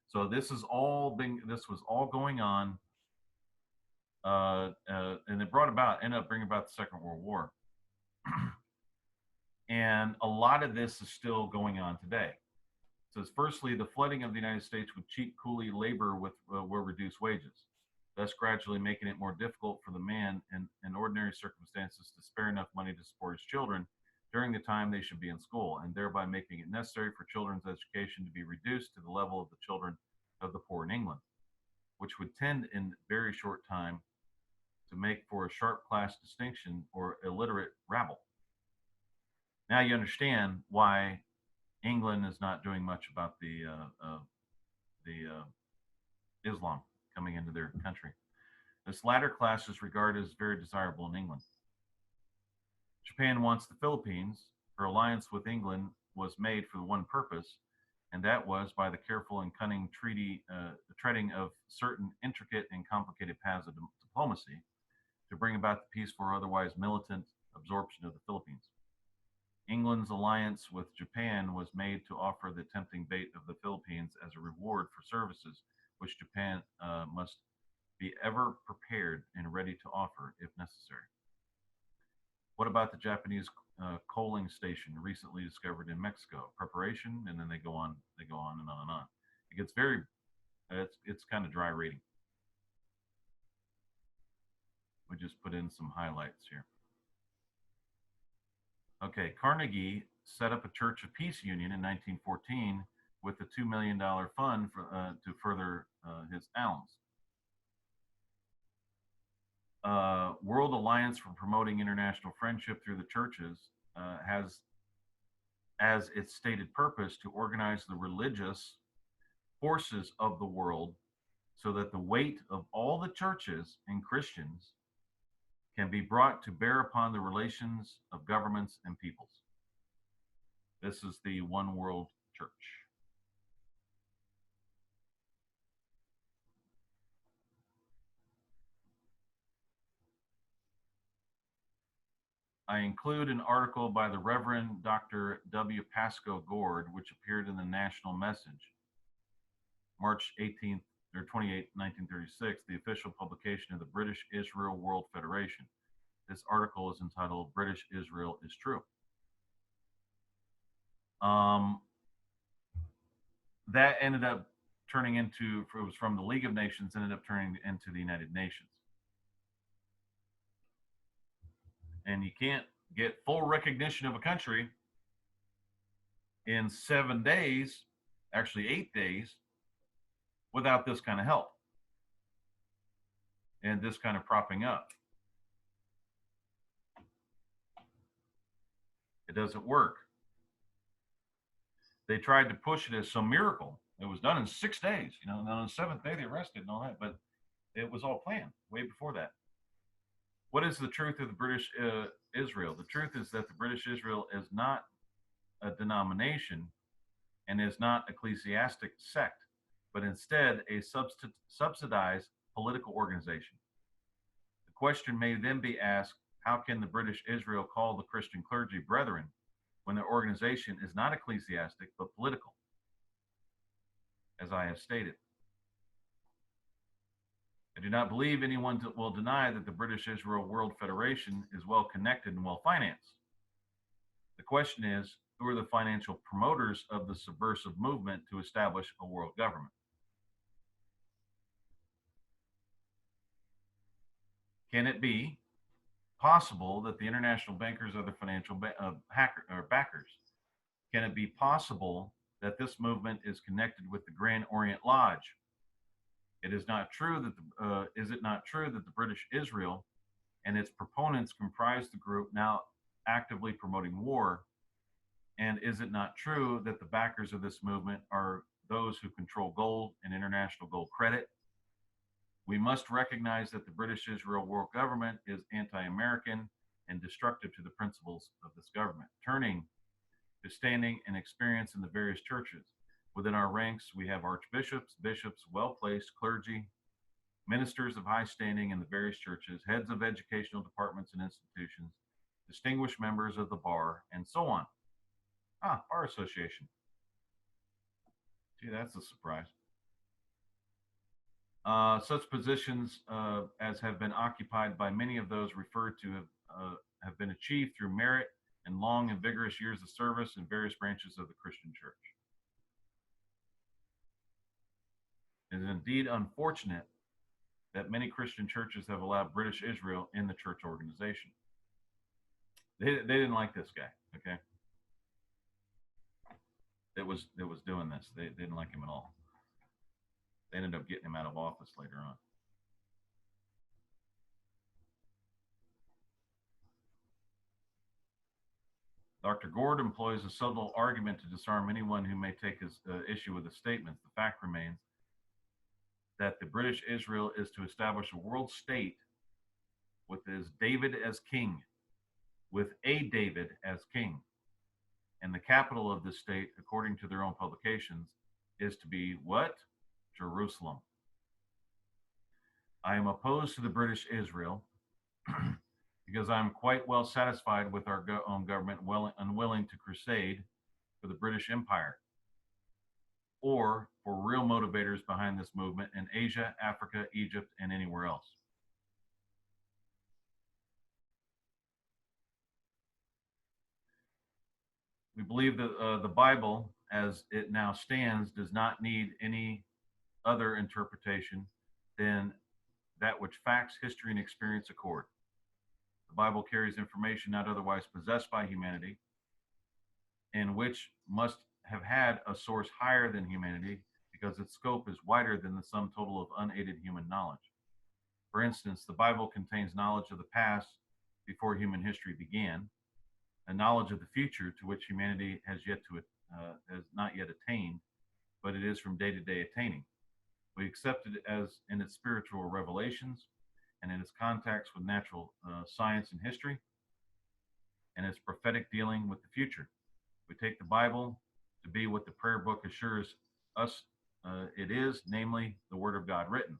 So this was all going on, and it ended up bringing about the Second World War. And a lot of this is still going on today. It says, firstly, the flooding of the United States with cheap coolie labor will reduce wages, thus gradually making it more difficult for the man in ordinary circumstances to spare enough money to support his children during the time they should be in school, and thereby making it necessary for children's education to be reduced to the level of the children of the poor in England, which would tend in very short time to make for a sharp class distinction or illiterate rabble. Now you understand why England is not doing much about the Islam coming into their country. This latter class is regarded as very desirable in England. Japan wants the Philippines. Her alliance with England was made for one purpose, and that was by the careful and cunning treading of certain intricate and complicated paths of diplomacy to bring about the peaceful or otherwise militant absorption of the Philippines. England's alliance with Japan was made to offer the tempting bait of the Philippines as a reward for services which Japan must be ever prepared and ready to offer if necessary. What about the Japanese coaling station recently discovered in Mexico? Preparation, and then they go on and on and on. It gets very, it's kind of dry reading. We just put in some highlights here. Okay, Carnegie set up a Church of Peace Union in 1914 with a $2 million fund to further his alms. World Alliance for Promoting International Friendship through the Churches has as its stated purpose to organize the religious forces of the world so that the weight of all the churches and Christians can be brought to bear upon the relations of governments and peoples. This is the One World Church. I include an article by the Reverend Dr. W. Pascoe Gord, which appeared in the National Message, March 18th or 28, 1936, the official publication of the British Israel World Federation. This article is entitled British Israel is True. That ended up turning into, it was from the League of Nations, ended up turning into the United Nations. And you can't get full recognition of a country in 7 days, actually 8 days, without this kind of help and this kind of propping up. It doesn't work. They tried to push it as some miracle. It was done in 6 days, and on the seventh day they arrested and all that, but it was all planned way before that. What is the truth of the British Israel? The truth is that the British Israel is not a denomination and is not ecclesiastic sect, but instead a subsidized political organization. The question may then be asked, how can the British Israel call the Christian clergy brethren when their organization is not ecclesiastic but political, as I have stated? I do not believe anyone will deny that the British Israel World Federation is well connected and well financed. The question is, who are the financial promoters of the subversive movement to establish a world government? Can it be possible that the international bankers are the financial backers? Can it be possible that this movement is connected with the Grand Orient Lodge? It is not true that is it not true that the British Israel and its proponents comprise the group now actively promoting war? And is it not true that the backers of this movement are those who control gold and international gold credit? We must recognize that the British Israel world government is anti American and destructive to the principles of this government. Turning to standing and experience in the various churches. Within our ranks, we have archbishops, bishops, well placed clergy, ministers of high standing in the various churches, heads of educational departments and institutions, distinguished members of the bar, and so on. Bar association. Gee, that's a surprise. Such positions as have been occupied by many of those referred to have been achieved through merit and long and vigorous years of service in various branches of the Christian church. It is indeed unfortunate that many Christian churches have allowed British Israel in the church organization. They didn't like this guy, okay? That was doing this. They didn't like him at all. They ended up getting him out of office later on. Dr. Gord employs a subtle argument to disarm anyone who may take his issue with the statements. The fact remains that the British Israel is to establish a world state with his David as king, with a David as king. And the capital of this state, according to their own publications, is to be what? Jerusalem. I am opposed to the British Israel because I'm quite well satisfied with our own government, unwilling to crusade for the British Empire or for real motivators behind this movement in Asia, Africa, Egypt, and anywhere else. We believe that the Bible, as it now stands, does not need any other interpretation than that which facts, history, and experience accord. The Bible carries information not otherwise possessed by humanity, and which must have had a source higher than humanity because its scope is wider than the sum total of unaided human knowledge. For instance, the Bible contains knowledge of the past before human history began, a knowledge of the future to which humanity has not yet attained, but it is from day to day attaining. We accept it as in its spiritual revelations and in its contacts with natural science and history, and its prophetic dealing with the future. We take the Bible to be what the prayer book assures us it is, namely the Word of God written.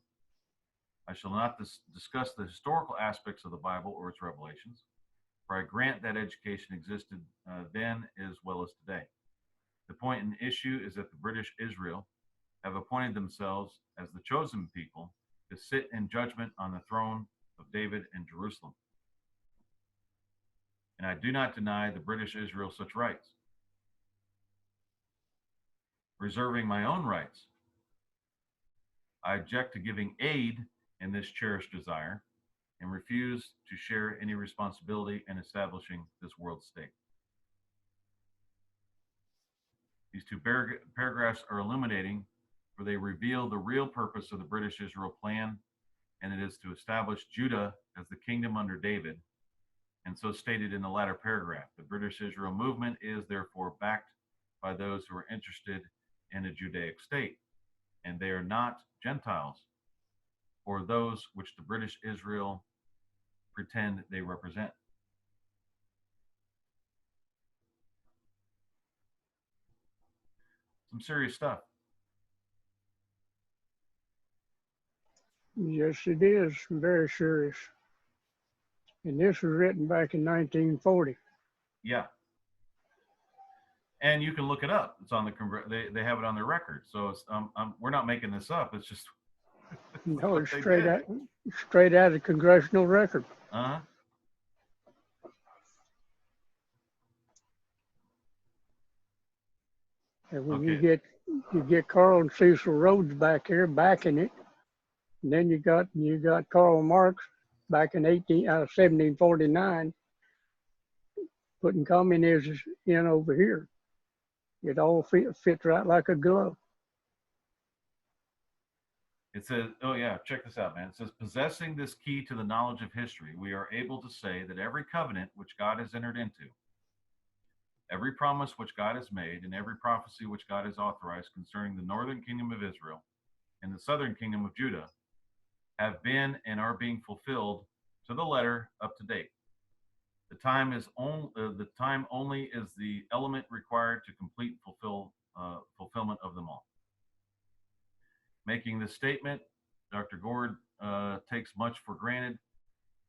I shall not discuss the historical aspects of the Bible or its revelations, for I grant that education existed then as well as today. The point in issue is that the British Israel have appointed themselves as the chosen people to sit in judgment on the throne of David in Jerusalem. And I do not deny the British Israel such rights. Reserving my own rights, I object to giving aid in this cherished desire and refuse to share any responsibility in establishing this world state. These two paragraphs are illuminating, for they reveal the real purpose of the British Israel plan, and it is to establish Judah as the kingdom under David, and so stated in the latter paragraph. The British Israel movement is therefore backed by those who are interested in a Judaic state, and they are not Gentiles or those which the British Israel pretend they represent. Some serious stuff. Yes, it is very serious. And this was written back in 1940. Yeah. And you can look it up. It's on they have it on their record. So it's, we're not making this up. It's just no, it's straight out of congressional record. Uh-huh. And when you get Carl and Cecil Rhodes back here backing it, and then you got Karl Marx back in 1749, putting communism in over here. It all fits right like a glove. It says, oh yeah, check this out, man. It says, possessing this key to the knowledge of history, we are able to say that every covenant which God has entered into, every promise which God has made, and every prophecy which God has authorized concerning the northern kingdom of Israel and the southern kingdom of Judah have been and are being fulfilled to the letter up to date. The time only is the element required to complete fulfillment of them all. Making this statement, Dr. Gord takes much for granted,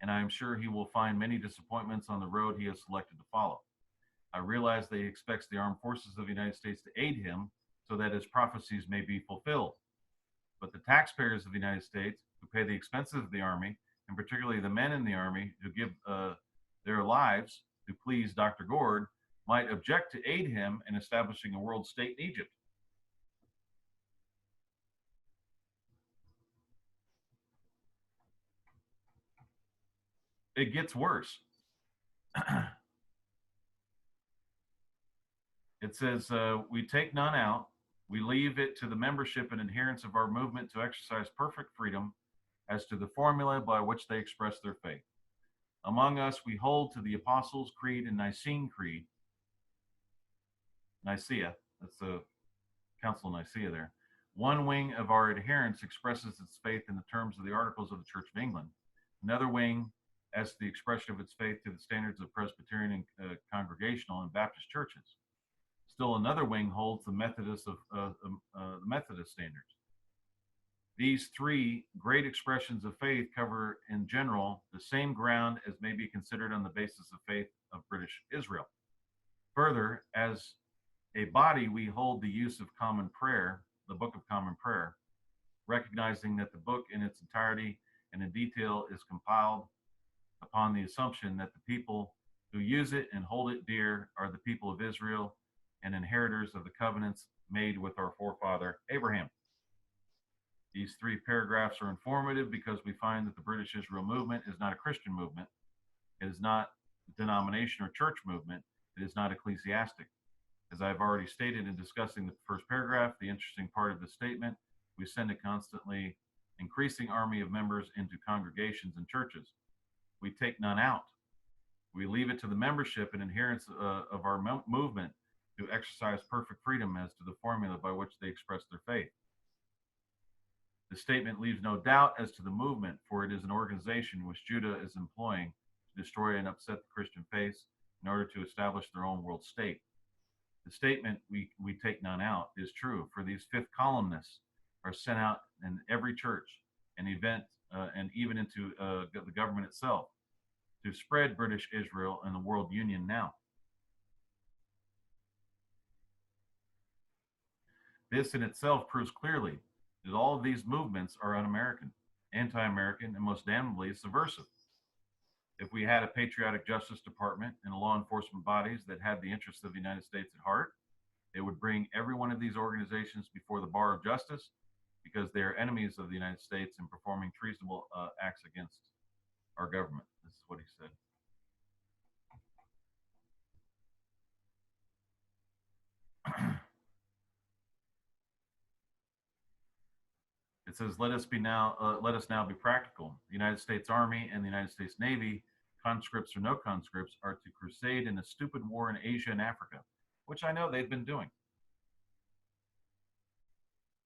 and I am sure he will find many disappointments on the road he has selected to follow. I realize that he expects the armed forces of the United States to aid him so that his prophecies may be fulfilled. But the taxpayers of the United States, who pay the expenses of the Army, and particularly the men in the Army who give their lives to please Dr. Gord, might object to aid him in establishing a world state in Egypt. It gets worse. It says, we take none out. We leave it to the membership and adherents of our movement to exercise perfect freedom as to the formula by which they express their faith. Among us, we hold to the Apostles' Creed and Nicene Creed. Nicaea, that's the Council of Nicaea there. One wing of our adherents expresses its faith in the terms of the Articles of the Church of England. Another wing as to the expression of its faith to the standards of Presbyterian and Congregational and Baptist churches. Still another wing holds the the Methodist standards. These three great expressions of faith cover, in general, the same ground as may be considered on the basis of faith of British Israel. Further, as a body, we hold the use of common prayer, the Book of Common Prayer, recognizing that the book in its entirety and in detail is compiled upon the assumption that the people who use it and hold it dear are the people of Israel and inheritors of the covenants made with our forefather Abraham. These three paragraphs are informative because we find that the British Israel movement is not a Christian movement. It is not a denomination or church movement. It is not ecclesiastic. As I've already stated in discussing the first paragraph, the interesting part of the statement, we send a constantly increasing army of members into congregations and churches. We take none out. We leave it to the membership and adherents of our movement to exercise perfect freedom as to the formula by which they express their faith. The statement leaves no doubt as to the movement, for it is an organization which Judah is employing to destroy and upset the Christian faith in order to establish their own world state. The statement, we take none out, is true, for these fifth columnists are sent out in every church and event and even into the government itself to spread British Israel and the world union now. This in itself proves clearly that all of these movements are un-American, anti-American, and most damnably subversive. If we had a patriotic Justice Department and law enforcement bodies that had the interests of the United States at heart, they would bring every one of these organizations before the bar of justice because they are enemies of the United States and performing treasonable acts against our government. This is what he said. It says, let us now be practical. The United States Army and the United States Navy, conscripts or no conscripts, are to crusade in a stupid war in Asia and Africa, which I know they've been doing.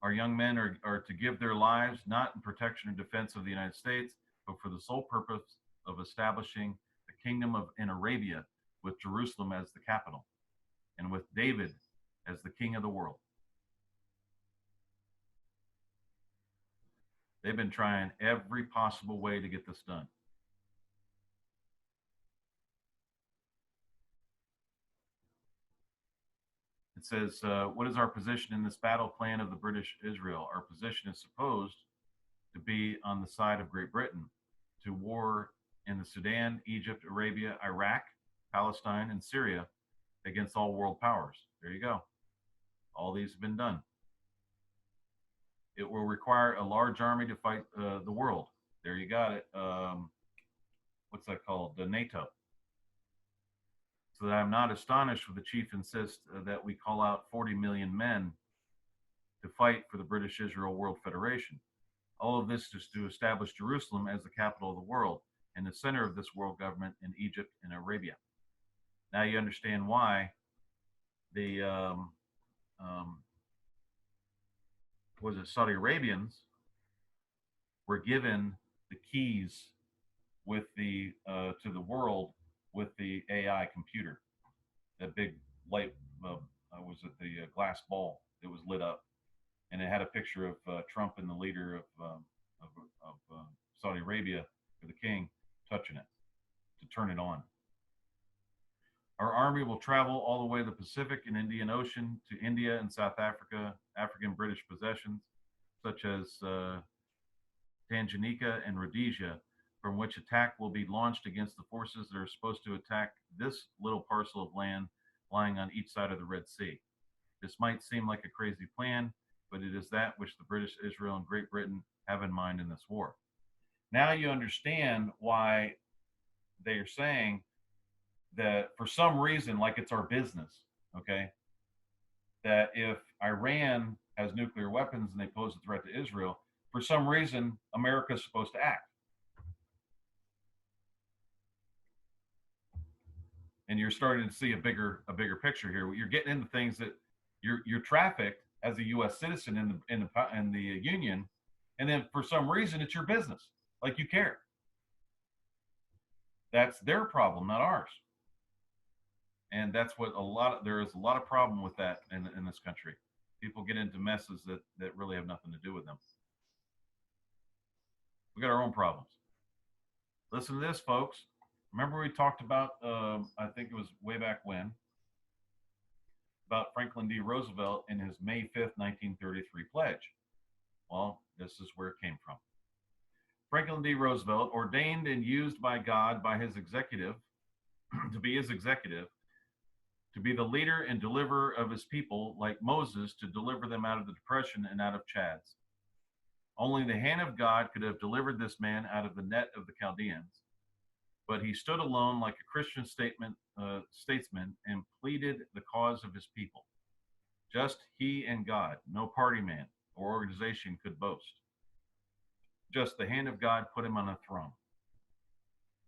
Our young men are to give their lives not in protection or defense of the United States, but for the sole purpose of establishing the kingdom in Arabia, with Jerusalem as the capital, and with David as the king of the world. They've been trying every possible way to get this done. It says, what is our position in this battle plan of the British Israel? Our position is supposed to be on the side of Great Britain to war in the Sudan, Egypt, Arabia, Iraq, Palestine, and Syria against all world powers. There you go. All these have been done. It will require a large army to fight the world. There you got it. what's that called? The NATO. So that I'm not astonished when the chief insists that we call out 40 million men to fight for the British Israel World Federation. All of this is to establish Jerusalem as the capital of the world and the center of this world government in Egypt and Arabia. Now you understand why the was it Saudi Arabians were given the keys with the to the world with the AI computer, that big light was it the glass ball that was lit up, and it had a picture of Trump and the leader of Saudi Arabia, or the king, touching it to turn it on. Our army will travel all the way to the Pacific and Indian Ocean to India and South Africa, African British possessions, such as Tanganyika and Rhodesia, from which attack will be launched against the forces that are supposed to attack this little parcel of land lying on each side of the Red Sea. This might seem like a crazy plan, but it is that which the British, Israel, and Great Britain have in mind in this war. Now you understand why they are saying that for some reason, like it's our business, okay, that if Iran has nuclear weapons and they pose a threat to Israel, for some reason, America is supposed to act. And you're starting to see a bigger picture here. You're getting into things that you're trafficked as a U.S. citizen in the union, and then for some reason it's your business, like you care. That's their problem, not ours. And that's what there is a lot of problem with that in this country. People get into messes that really have nothing to do with them. We got our own problems. Listen to this, folks. Remember we talked about, I think it was way back when, about Franklin D. Roosevelt in his May 5th, 1933 pledge. Well, this is where it came from. Franklin D. Roosevelt, ordained and used by God by his executive, to be his executive, to be the leader and deliverer of his people, like Moses, to deliver them out of the depression and out of Chad's. Only the hand of God could have delivered this man out of the net of the Chaldeans. But he stood alone like a Christian statesman and pleaded the cause of his people. Just he and God, no party man or organization could boast. Just the hand of God put him on a throne.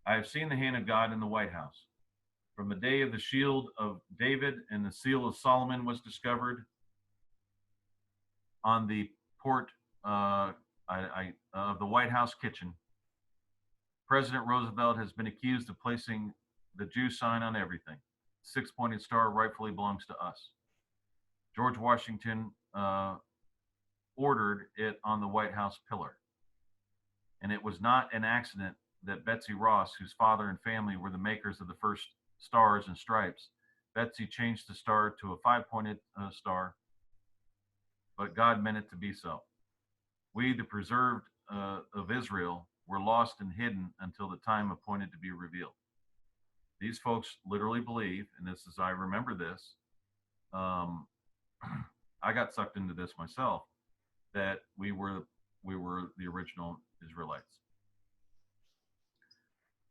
I have seen the hand of God in the White House. From the day of the shield of David and the seal of Solomon was discovered on the port of the White House kitchen, President Roosevelt has been accused of placing the Jew sign on everything. Six-pointed star rightfully belongs to us. George Washington ordered it on the White House pillar. And it was not an accident that Betsy Ross, whose father and family were the makers of the first stars and stripes, Betsy changed the star to a five-pointed star, but God meant it to be so. We, the preserved of Israel, were lost and hidden until the time appointed to be revealed. These folks literally believe, and this is, I remember this, I got sucked into this myself, that we were the original Israelites.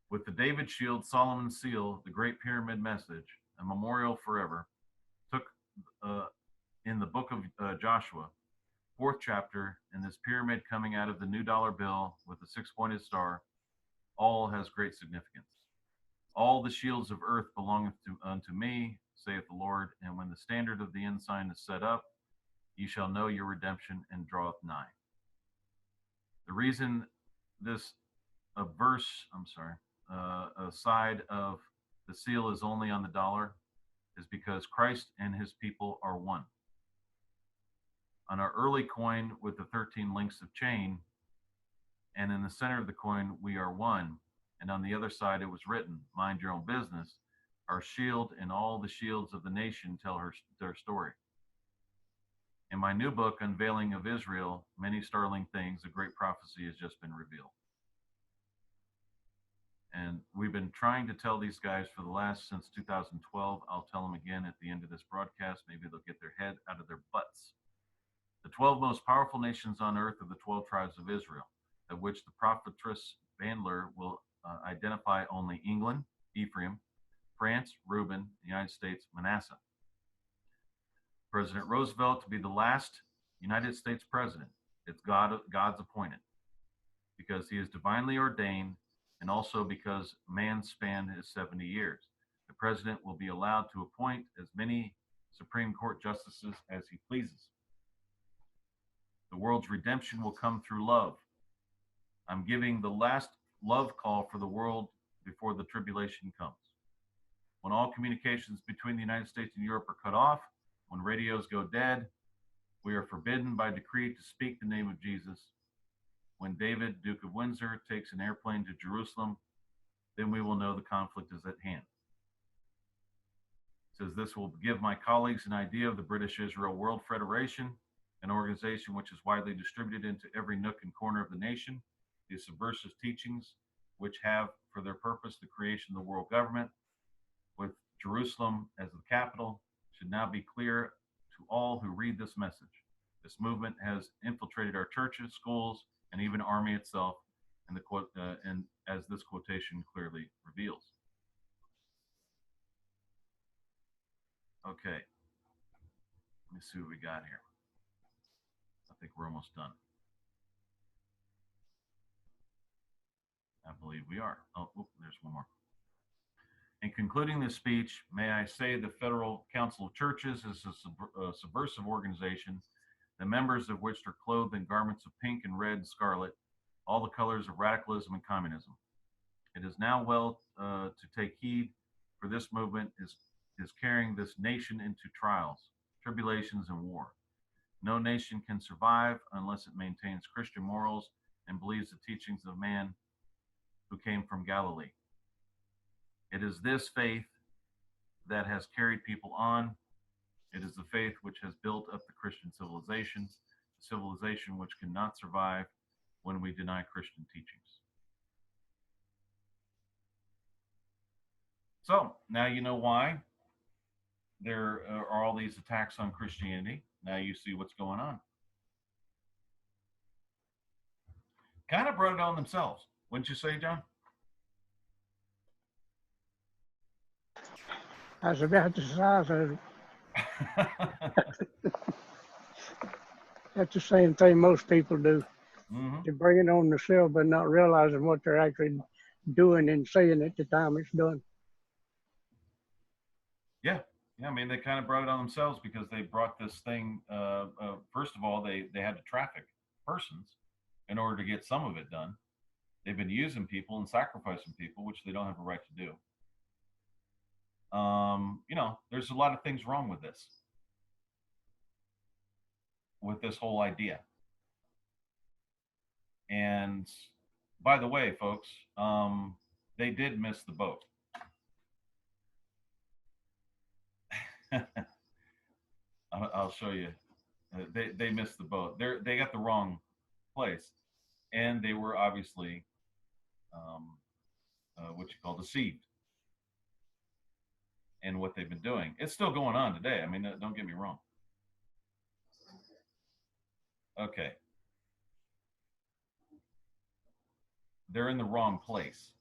With the David shield, Solomon's seal, the Great Pyramid message, a memorial forever, took in the book of Joshua, 4th chapter, and this pyramid coming out of the new dollar bill with the six-pointed star, all has great significance. All the shields of earth belongeth unto me, saith the Lord, and when the standard of the ensign is set up, ye shall know your redemption and draweth nigh. The reason this a side of the seal is only on the dollar is because Christ and his people are one. On our early coin with the 13 links of chain, and in the center of the coin, we are one. And on the other side, it was written, mind your own business. Our shield and all the shields of the nation tell their story. In my new book, Unveiling of Israel, Many Startling Things, a great prophecy has just been revealed. And we've been trying to tell these guys since 2012. I'll tell them again at the end of this broadcast. Maybe they'll get their head out of their butts. The 12 most powerful nations on earth are the 12 tribes of Israel, of which the prophetess Bandler will identify only England, Ephraim, France, Reuben, the United States, Manasseh. President Roosevelt to be the last United States president. It's God's appointed because he is divinely ordained and also because man's span is 70 years. The president will be allowed to appoint as many Supreme Court justices as he pleases. The world's redemption will come through love. I'm giving the last love call for the world before the tribulation comes. When all communications between the United States and Europe are cut off, when radios go dead, we are forbidden by decree to speak the name of Jesus. When David, Duke of Windsor, takes an airplane to Jerusalem, then we will know the conflict is at hand. It says this will give my colleagues an idea of the British Israel World Federation, an organization which is widely distributed into every nook and corner of the nation. These subversive teachings, which have for their purpose the creation of the world government, with Jerusalem as the capital, should now be clear to all who read this message. This movement has infiltrated our churches, schools, and even army itself, and as this quotation clearly reveals. Okay, let me see what we got here. I think we're almost done. I believe we are. Oh, there's one more. In concluding this speech, may I say the Federal Council of Churches is a subversive organization, the members of which are clothed in garments of pink and red and scarlet, all the colors of radicalism and communism. It is now well to take heed, for this movement is carrying this nation into trials, tribulations, and war. No nation can survive unless it maintains Christian morals and believes the teachings of man who came from Galilee. It is this faith that has carried people on. It is the faith which has built up the Christian civilization, a civilization which cannot survive when we deny Christian teachings. So now you know why there are all these attacks on Christianity. Now you see what's going on. Kind of brought it on themselves, wouldn't you say, John? That's about the size of it. That's the same thing most people do. Mm-hmm. They bring it on themselves, but not realizing what they're actually doing and saying at the time it's done. Yeah. I mean, they kind of brought it on themselves because they brought this thing. First of all, they had to traffic persons in order to get some of it done. They've been using people and sacrificing people, which they don't have a right to do. There's a lot of things wrong with this whole idea. And by the way, folks, they did miss the boat. I'll show you. They missed the boat. They got the wrong place, and they were obviously deceived in what they've been doing. It's still going on today. I mean, don't get me wrong. Okay. They're in the wrong place.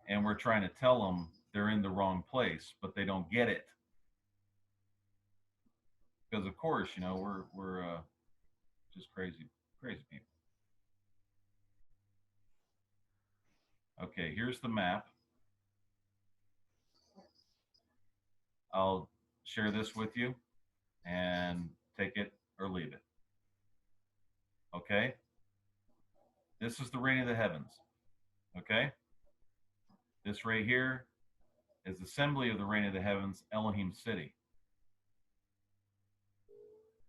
And we're trying to tell them they're in the wrong place, but they don't get it. Because of course, we're just crazy people. Okay, here's the map. I'll share this with you and take it or leave it. Okay? This is the reign of the heavens. Okay? This right here is assembly of the reign of the heavens, Elohim city.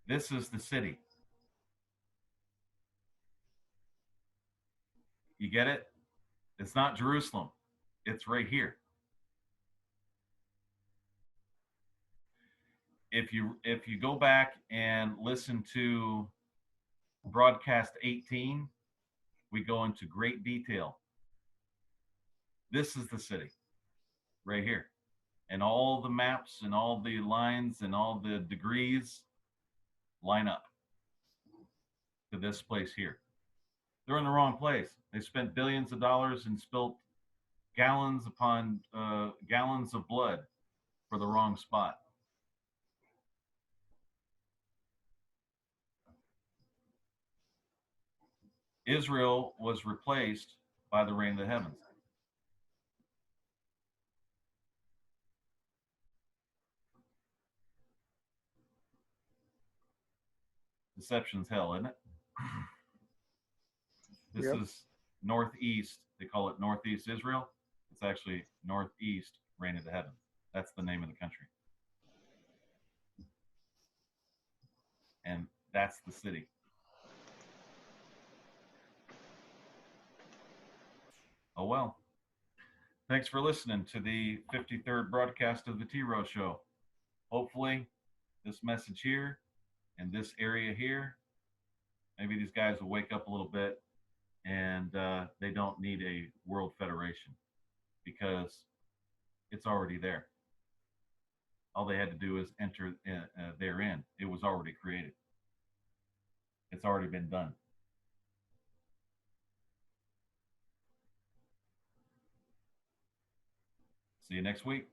This is the city. You get it? It's not Jerusalem. It's right here. If you go back and listen to broadcast 18, we go into great detail. This is the city right here. And all the maps and all the lines and all the degrees line up to this place here. They're in the wrong place. They spent billions of dollars and spilt gallons upon gallons of blood for the wrong spot. Israel was replaced by the reign of the heavens. Deception's hell, isn't it? This Yep. is northeast. They call it Northeast Israel. It's actually Northeast Reign of the Heavens. That's the name of the country. And that's the city. Oh, well. Thanks for listening to the 53rd broadcast of the T-Roh Show. Hopefully, this message here and this area here, maybe these guys will wake up a little bit and they don't need a world federation because it's already there. All they had to do is enter therein. It was already created. It's already been done. See you next week.